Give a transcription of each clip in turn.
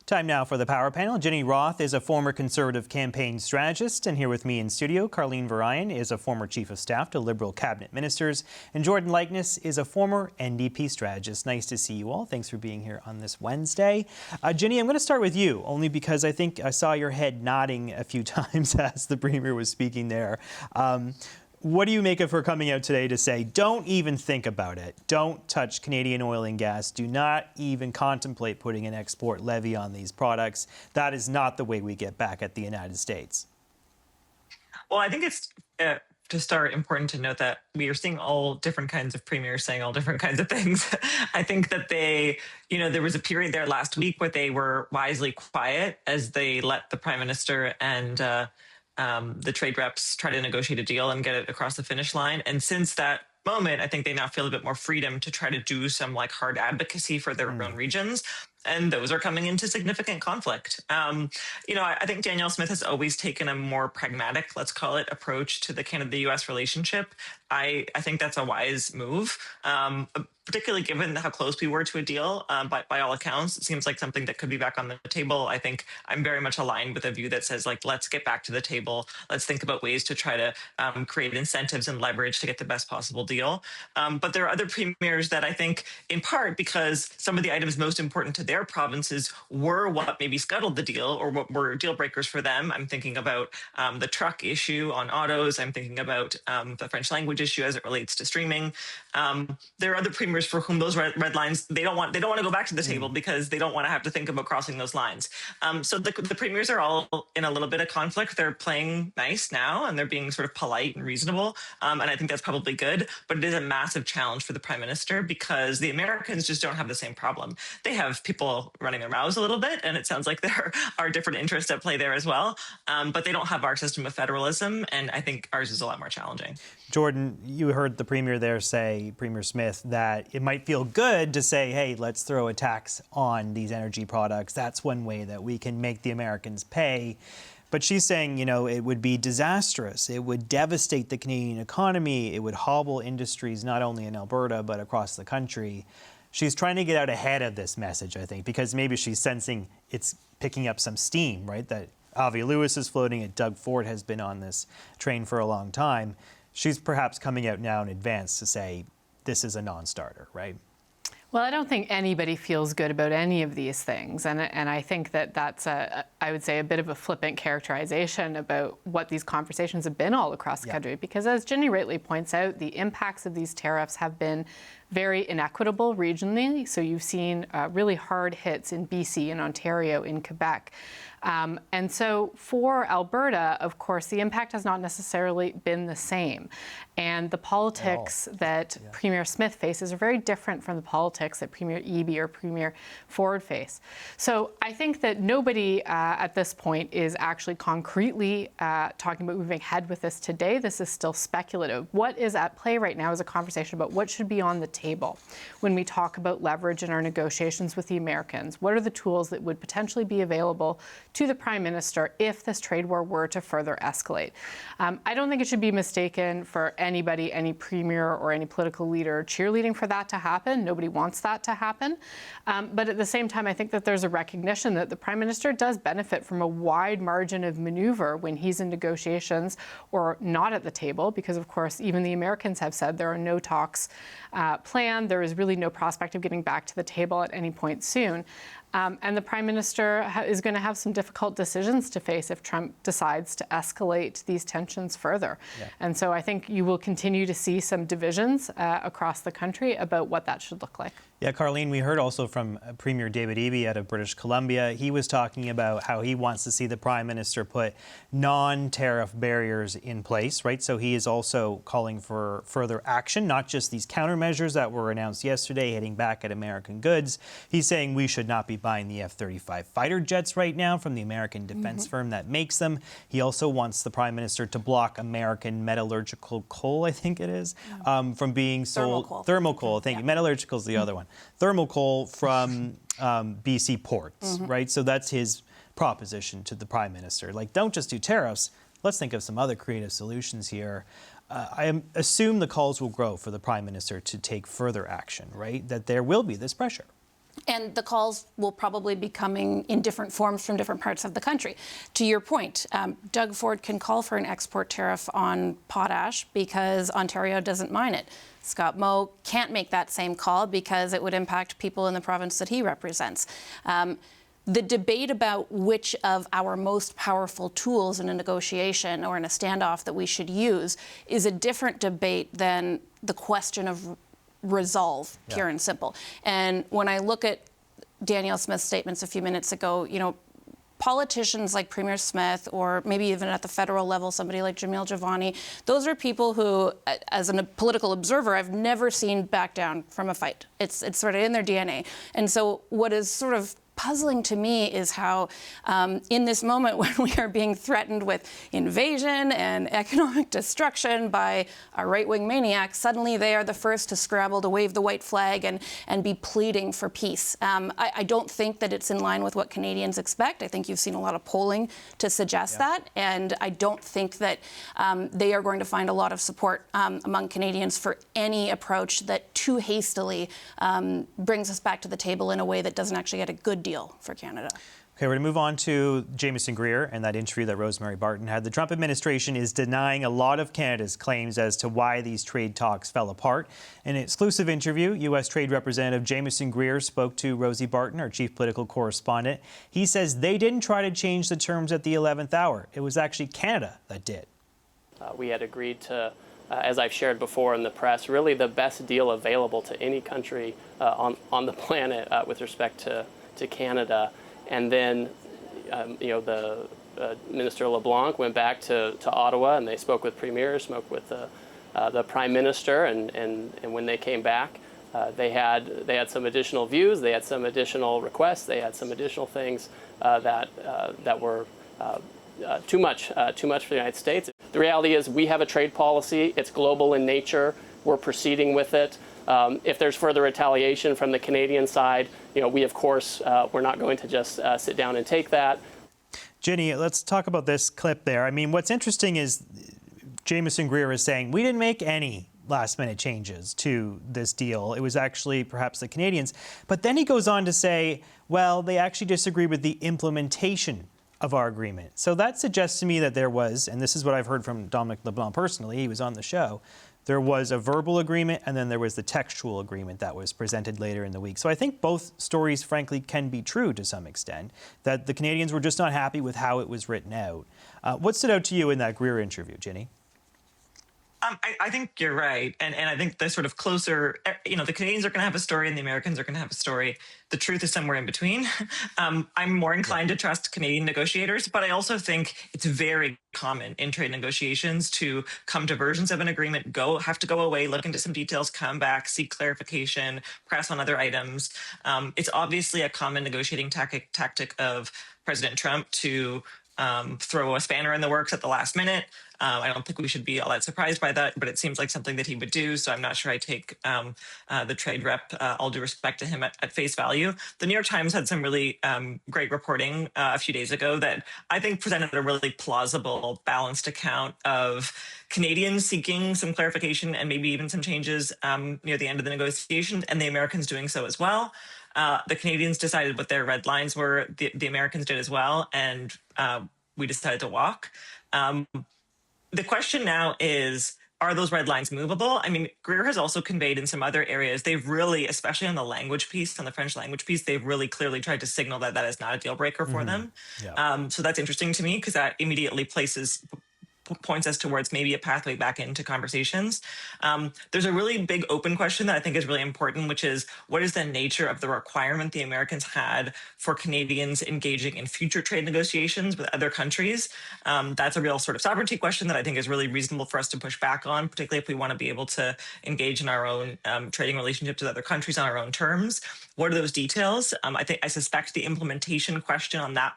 Time now for the Power Panel. Ginny Roth is a former Conservative campaign strategist, and here with me in studio, Carleen Varayan is a former Chief of Staff to Liberal cabinet ministers, and Jordan Likeness is a former NDP strategist. Nice to see you all. Thanks for being here on this Wednesday. Ginny, I'm going to start with you, only because I think I saw your head nodding a few times as the Premier was speaking there. What do you make of her coming out today to say, don't even think about it. Don't touch Canadian oil and gas. Do not even contemplate putting an export levy on these products. That is not the way we get back at the United States. Well, I think it's, to start, important to note that we are seeing all different kinds of premiers saying all different kinds of things. I think that there was a period there last week where they were wisely quiet as they let the Prime Minister and the trade reps try to negotiate a deal and get it across the finish line. And since that moment, I think they now feel a bit more freedom to try to do some hard advocacy for their own regions. And those are coming into significant conflict. I think Danielle Smith has always taken a more pragmatic, let's call it, approach to the Canada-U.S. relationship. I think that's a wise move, particularly given how close we were to a deal. By all accounts, it seems like something that could be back on the table. I think I'm very much aligned with a view that says, let's get back to the table. Let's think about ways to try to create incentives and leverage to get the best possible deal. But there are other premiers that I think, in part because some of the items most important to their provinces were what maybe scuttled the deal or what were deal breakers for them. I'm thinking about the truck issue on autos. I'm thinking about the French language issue as it relates to streaming. There are other premiers for whom those red lines, they don't want to go back to the table because they don't want to have to think about crossing those lines. So the premiers are all in a little bit of conflict. They're playing nice now and they're being sort of polite and reasonable. And I think that's probably good, but it is a massive challenge for the Prime Minister because the Americans just don't have the same problem. They have people running their mouths a little bit, and it sounds like there are different interests at play there as well. But they don't have our system of federalism, and I think ours is a lot more challenging. Jordan, you heard the Premier there say, Premier Smith, that it might feel good to say, hey, let's throw a tax on these energy products. That's one way that we can make the Americans pay. But she's saying, it would be disastrous. It would devastate the Canadian economy. It would hobble industries not only in Alberta, but across the country. She's trying to get out ahead of this message, I think, because maybe she's sensing it's picking up some steam, right? That Avi Lewis is floating it. Doug Ford has been on this train for a long time. She's perhaps coming out now in advance to say this is a non-starter, right? Well, I don't think anybody feels good about any of these things. And I think that that's, I would say, a bit of a flippant characterization about what these conversations have been all across the country. Because as Ginny rightly points out, the impacts of these tariffs have been very inequitable regionally. So you've seen really hard hits in BC, in Ontario, in Quebec. And so for Alberta, of course, the impact has not necessarily been the same. And the politics that Premier Smith faces are very different from the politics that Premier Eby or Premier Ford face. So I think that nobody at this point is actually concretely talking about moving ahead with this today. This is still speculative. What is at play right now is a conversation about what should be on the table when we talk about leverage in our negotiations with the Americans. What are the tools that would potentially be available to the Prime Minister if this trade war were to further escalate? I don't think it should be mistaken for anybody, any premier or any political leader cheerleading for that to happen. Nobody wants that to happen. But at the same time, I think that there's a recognition that the Prime Minister does benefit from a wide margin of maneuver when he's in negotiations or not at the table, because of course, even the Americans have said there are no talks planned. There is really no prospect of getting back to the table at any point soon. And the Prime Minister is going to have some difficult decisions to face if Trump decides to escalate these tensions further. And so I think you will continue to see some divisions across the country about what that should look like. Yeah, Carleen, we heard also from Premier David Eby out of British Columbia. He was talking about how he wants to see the Prime Minister put non-tariff barriers in place, right? So he is also calling for further action, not just these countermeasures that were announced yesterday, hitting back at American goods. He's saying we should not be buying the F-35 fighter jets right now from the American defense firm that makes them. He also wants the Prime Minister to block American metallurgical coal, I think it is, from being sold. Thermal coal, thank you. Metallurgical is the other one. Thermal coal from BC ports, right? So that's his proposition to the Prime Minister. Don't just do tariffs. Let's think of some other creative solutions here. I assume the calls will grow for the Prime Minister to take further action, right? That there will be this pressure. And the calls will probably be coming in different forms from different parts of the country. To your point, Doug Ford can call for an export tariff on potash because Ontario doesn't mine it. Scott Moe can't make that same call because it would impact people in the province that he represents. The debate about which of our most powerful tools in a negotiation or in a standoff that we should use is a different debate than the question of resolve, pure and simple. And when I look at Danielle Smith's statements a few minutes ago, you know, politicians like Premier Smith, or maybe even at the federal level, somebody like Jamil Javani, those are people who, as a political observer, I've never seen back down from a fight. It's sort of in their DNA. And so what is sort of puzzling to me is how in this moment when we are being threatened with invasion and economic destruction by a right-wing maniac, suddenly they are the first to scramble to wave the white flag and be pleading for peace. I don't think that it's in line with what Canadians expect. I think you've seen a lot of polling to suggest that, and I don't think that they are going to find a lot of support among Canadians for any approach that too hastily brings us back to the table in a way that doesn't actually get a good deal for Canada. Okay, we're going to move on to Jamieson Greer and that interview that Rosemary Barton had. The Trump administration is denying a lot of Canada's claims as to why these trade talks fell apart. In an exclusive interview, U.S. Trade Representative Jamieson Greer spoke to Rosie Barton, our chief political correspondent. He says they didn't try to change the terms at the 11th hour. It was actually Canada that did. We had agreed to, as I've shared before in the press, really the best deal available to any country on the planet with respect to Canada. And then, the Minister LeBlanc went back to Ottawa, and they spoke with premiers, spoke with the Prime Minister, and when they came back, they had some additional views, they had some additional requests, they had some additional things that were too much for the United States. The reality is we have a trade policy. It's global in nature. We're proceeding with it. If there's further retaliation from the Canadian side, we, of course, we're not going to just sit down and take that. Ginny, let's talk about this clip there. I mean, what's interesting is Jamieson Greer is saying we didn't make any last-minute changes to this deal. It was actually perhaps the Canadians. But then he goes on to say, well, they actually disagree with the implementation of our agreement. So that suggests to me that there was, and this is what I've heard from Dominic LeBlanc personally, he was on the show, there was a verbal agreement and then there was the textual agreement that was presented later in the week. So I think both stories, frankly, can be true to some extent, that the Canadians were just not happy with how it was written out. What stood out to you in that Greer interview, Ginny? I think you're right. And I think the sort of closer, the Canadians are going to have a story and the Americans are going to have a story. The truth is somewhere in between. I'm more inclined to trust Canadian negotiators, but I also think it's very common in trade negotiations to come to versions of an agreement, have to go away, look into some details, come back, seek clarification, press on other items. It's obviously a common negotiating tactic of President Trump to throw a spanner in the works at the last minute. I don't think we should be all that surprised by that, but it seems like something that he would do. So I'm not sure I take the trade rep, all due respect to him, at face value. The New York Times had some really great reporting a few days ago that I think presented a really plausible, balanced account of Canadians seeking some clarification and maybe even some changes near the end of the negotiations, and the Americans doing so as well. The Canadians decided what their red lines were. The Americans did as well, and we decided to walk. The question now is, are those red lines movable? I mean, Greer has also conveyed in some other areas, they've really, especially on the language piece, on the French language piece, they've really clearly tried to signal that that is not a deal breaker for them. Yeah. So that's interesting to me because that immediately points us towards maybe a pathway back into conversations. There's a really big open question that I think is really important, which is what is the nature of the requirement the Americans had for Canadians engaging in future trade negotiations with other countries? That's a real sort of sovereignty question that I think is really reasonable for us to push back on, particularly if we want to be able to engage in our own trading relationships with other countries on our own terms. What are those details? I suspect the implementation question on that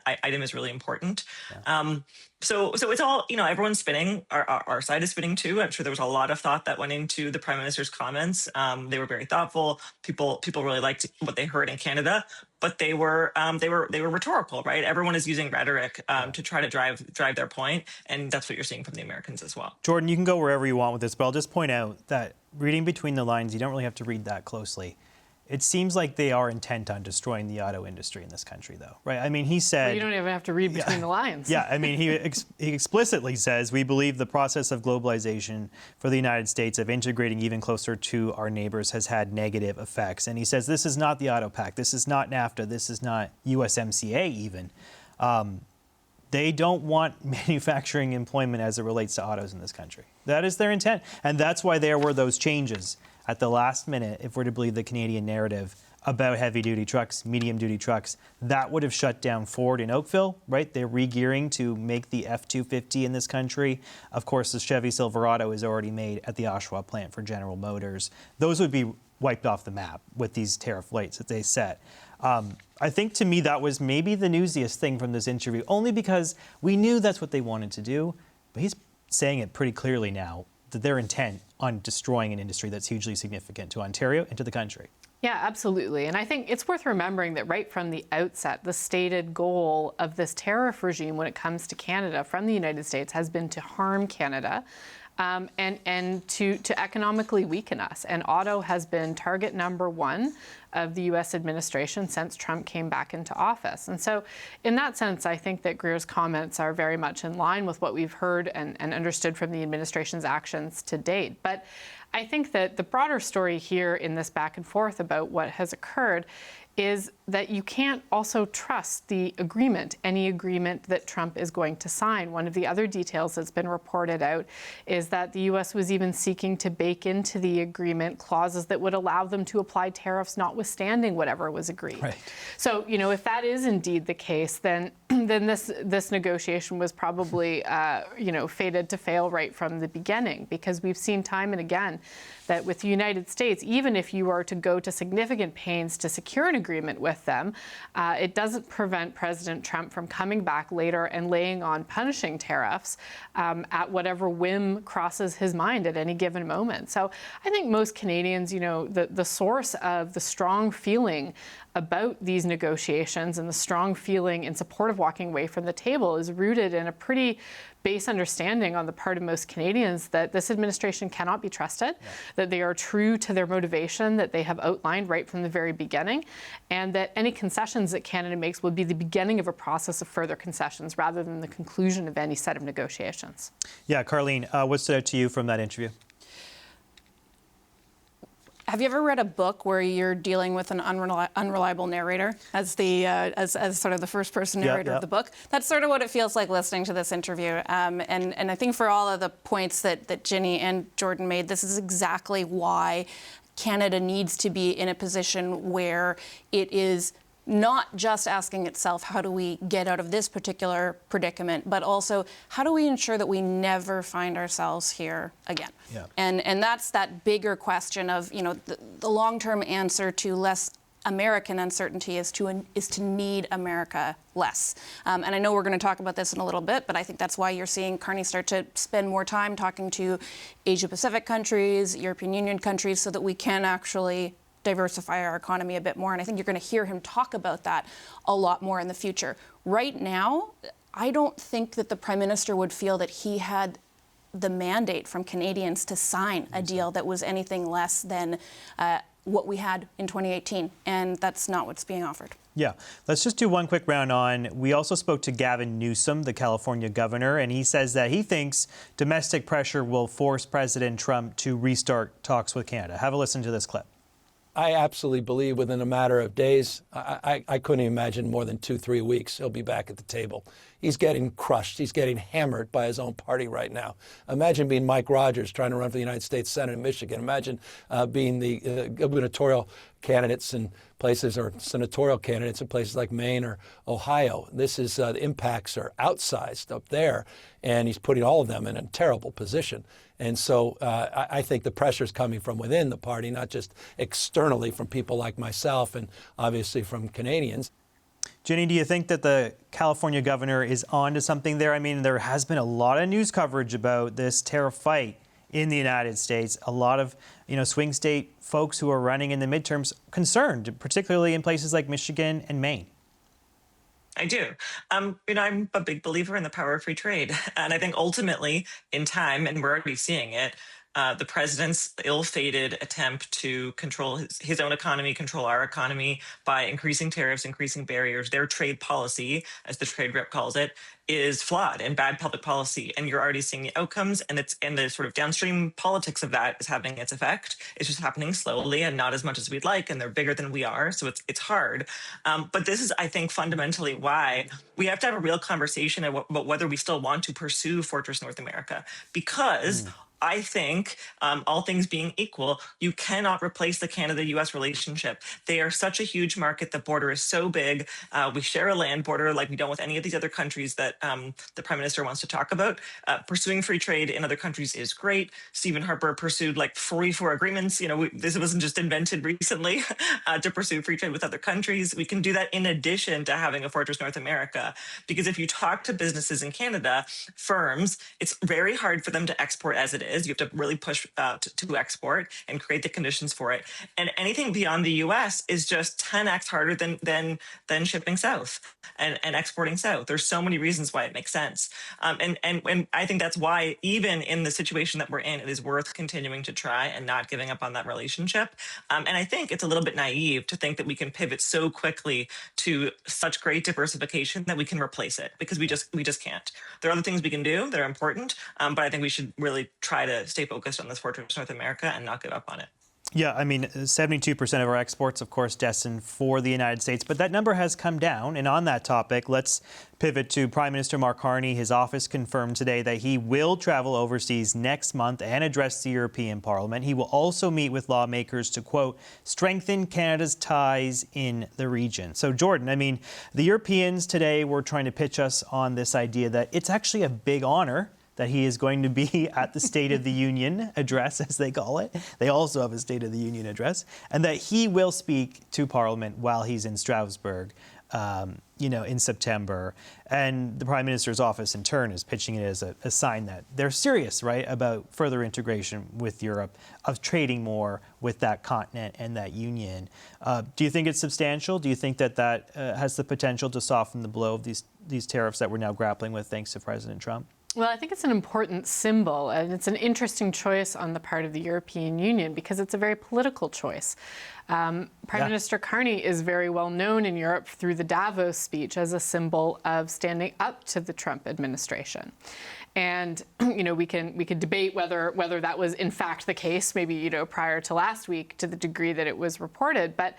item is really important. Yeah. So it's all, everyone's spinning. Our side is spinning too. I'm sure there was a lot of thought that went into the Prime Minister's comments. They were very thoughtful. People really liked what they heard in Canada, but they were rhetorical, right? Everyone is using rhetoric to try to drive their point, and that's what you're seeing from the Americans as well. Jordan, you can go wherever you want with this, but I'll just point out that reading between the lines, you don't really have to read that closely. It seems like they are intent on destroying the auto industry in this country, though, right? I mean, he said... Well, you don't even have to read between the lines. Yeah, I mean, he explicitly says, we believe the process of globalization for the United States of integrating even closer to our neighbors has had negative effects. And he says, this is not the Auto Pact, this is not NAFTA, this is not USMCA even. They don't want manufacturing employment as it relates to autos in this country. That is their intent. And that's why there were those changes at the last minute, if we're to believe the Canadian narrative, about heavy-duty trucks, medium-duty trucks. That would have shut down Ford in Oakville, right? They're re-gearing to make the F-250 in this country. Of course, the Chevy Silverado is already made at the Oshawa plant for General Motors. Those would be wiped off the map with these tariff rates that they set. I think, to me, that was maybe the newsiest thing from this interview, only because we knew that's what they wanted to do. But he's saying it pretty clearly now, that their intent on destroying an industry that's hugely significant to Ontario and to the country. Yeah, absolutely. And I think it's worth remembering that right from the outset, the stated goal of this tariff regime when it comes to Canada from the United States has been to harm Canada and to economically weaken us. And auto has been target number one of the U.S. administration since Trump came back into office. And so in that sense, I think that Greer's comments are very much in line with what we've heard and understood from the administration's actions to date. But I think that the broader story here in this back and forth about what has occurred is that you can't also trust the agreement, any agreement that Trump is going to sign. One of the other details that's been reported out is that the U.S. was even seeking to bake into the agreement clauses that would allow them to apply tariffs notwithstanding whatever was agreed. Right. So, if that is indeed the case, then this negotiation was probably, fated to fail right from the beginning, because we've seen time and again that with the United States, even if you are to go to significant pains to secure an agreement with them, it doesn't prevent President Trump from coming back later and laying on punishing tariffs at whatever whim crosses his mind at any given moment. So I think most Canadians, the source of the strong feeling about these negotiations and the strong feeling in support of walking away from the table is rooted in a pretty base understanding on the part of most Canadians that this administration cannot be trusted, that they are true to their motivation that they have outlined right from the very beginning, and that any concessions that Canada makes will be the beginning of a process of further concessions rather than the conclusion of any set of negotiations. Yeah, Carleen, what stood out to you from that interview? Have you ever read a book where you're dealing with an unreliable narrator as sort of the first person narrator of the book? That's sort of what it feels like listening to this interview. And I think for all of the points that Ginny and Jordan made, this is exactly why Canada needs to be in a position where it is not just asking itself, how do we get out of this particular predicament, but also, how do we ensure that we never find ourselves here again? Yeah. And that's that bigger question of, the long-term answer to less American uncertainty is to need America less. And I know we're going to talk about this in a little bit, but I think that's why you're seeing Carney start to spend more time talking to Asia-Pacific countries, European Union countries, so that we can actually diversify our economy a bit more. And I think you're going to hear him talk about that a lot more in the future. Right now, I don't think that the Prime Minister would feel that he had the mandate from Canadians to sign a deal that was anything less than what we had in 2018. And that's not what's being offered. Yeah. Let's just do one quick round on. We also spoke to Gavin Newsom, the California governor, and he says that he thinks domestic pressure will force President Trump to restart talks with Canada. Have a listen to this clip. I absolutely believe within a matter of days, I couldn't imagine more than 2-3 weeks, he'll be back at the table. He's getting crushed. He's getting hammered by his own party right now. Imagine being Mike Rogers trying to run for the United States Senate in Michigan. Imagine being the gubernatorial candidates in places, or senatorial candidates in places like Maine or Ohio. This is, the impacts are outsized up there, and he's putting all of them in a terrible position. And so I think the pressure is coming from within the party, not just externally from people like myself and obviously from Canadians. Ginny, do you think that the California governor is on to something there? I mean, there has been a lot of news coverage about this tariff fight in the United States. A lot of, swing state folks who are running in the midterms concerned, particularly in places like Michigan and Maine. I do. I'm a big believer in the power of free trade. And I think ultimately, in time, and we're already seeing it, the president's ill-fated attempt to control his own economy, control our economy by increasing tariffs, increasing barriers, their trade policy, as the trade rep calls it, is flawed and bad public policy. And you're already seeing the outcomes, and the sort of downstream politics of that is having its effect. It's just happening slowly and not as much as we'd like, and they're bigger than we are, so it's hard. But this is, I think, fundamentally why we have to have a real conversation about whether we still want to pursue Fortress North America, because I think, all things being equal, you cannot replace the Canada-U.S. relationship. They are such a huge market. The border is so big. We share a land border like we don't with any of these other countries that the Prime Minister wants to talk about. Pursuing free trade in other countries is great. Stephen Harper pursued like 44 agreements. This wasn't just invented recently to pursue free trade with other countries. We can do that in addition to having a Fortress North America. Because if you talk to businesses in Canada, firms, it's very hard for them to export as it is. You have to really push to export and create the conditions for it. And anything beyond the U.S. is just 10x harder than shipping south and exporting south. There's so many reasons why it makes sense. And I think that's why, even in the situation that we're in, it is worth continuing to try and not giving up on that relationship. And I think it's a little bit naive to think that we can pivot so quickly to such great diversification that we can replace it, because we just can't. There are other things we can do that are important, but I think we should really try to stay focused on this Fortress North America and not give up on it. Yeah, I mean, 72% of our exports, of course, destined for the United States, but that number has come down. And on that topic, let's pivot to Prime Minister Mark Carney. His office confirmed today that he will travel overseas next month and address the European Parliament. He will also meet with lawmakers to, quote, strengthen Canada's ties in the region. So, Jordan, I mean, the Europeans today were trying to pitch us on this idea that it's actually a big honor that he is going to be at the State of the Union address, as they call it. They also have a State of the Union address, and that he will speak to Parliament while he's in Strasbourg, in September. And the Prime Minister's office, in turn, is pitching it as a sign that they're serious, right, about further integration with Europe, of trading more with that continent and that union. Do you think it's substantial? Do you think that has the potential to soften the blow of these tariffs that we're now grappling with thanks to President Trump? Well, I think it's an important symbol, and it's an interesting choice on the part of the European Union because it's a very political choice. Prime Minister Carney is very well known in Europe through the Davos speech as a symbol of standing up to the Trump administration. And we can debate whether that was in fact the case, maybe prior to last week, to the degree that it was reported. But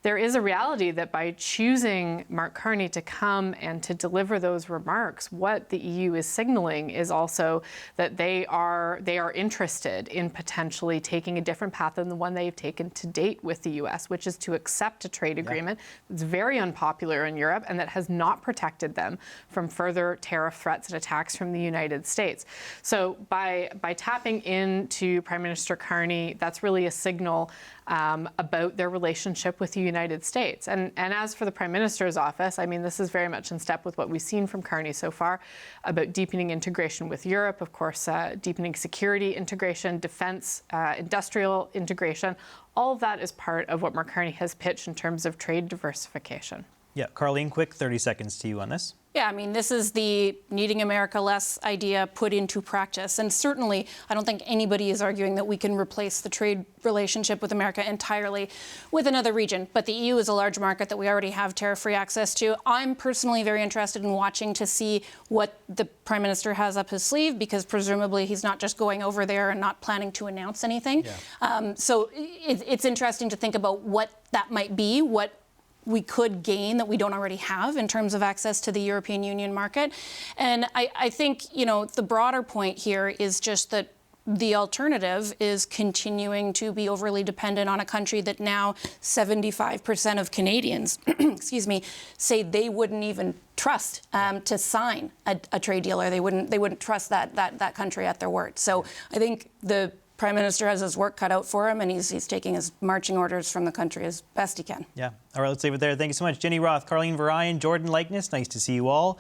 there is a reality that by choosing Mark Carney to come and to deliver those remarks, what the EU is signaling is also that they are interested in potentially taking a different path than the one they've taken to date with the U.S., which is to accept a trade agreement that's very unpopular in Europe and that has not protected them from further tariff threats and attacks from the United States. So by tapping into Prime Minister Carney, that's really a signal about their relationship with the United States. And as for the Prime Minister's office, I mean, this is very much in step with what we've seen from Carney so far about deepening integration with Europe, of course, deepening security integration, defense, industrial integration. All of that is part of what Mark Carney has pitched in terms of trade diversification. Yeah, Carleen, quick 30 seconds to you on this. Yeah, I mean, this is the needing America less idea put into practice. And certainly, I don't think anybody is arguing that we can replace the trade relationship with America entirely with another region. But the EU is a large market that we already have tariff-free access to. I'm personally very interested in watching to see what the Prime Minister has up his sleeve, because presumably he's not just going over there and not planning to announce anything. Yeah. So it's interesting to think about what that might be, what we could gain that we don't already have in terms of access to the European Union market. And I think, the broader point here is just that the alternative is continuing to be overly dependent on a country that now 75% of Canadians, say they wouldn't even trust to sign a trade deal, or they wouldn't trust that country at their word. So I think the Prime Minister has his work cut out for him, and he's taking his marching orders from the country as best he can. Yeah. All right, let's leave it there. Thank you so much, Jenny Roth, Carleen Varayan, Jordan Likeness. Nice to see you all.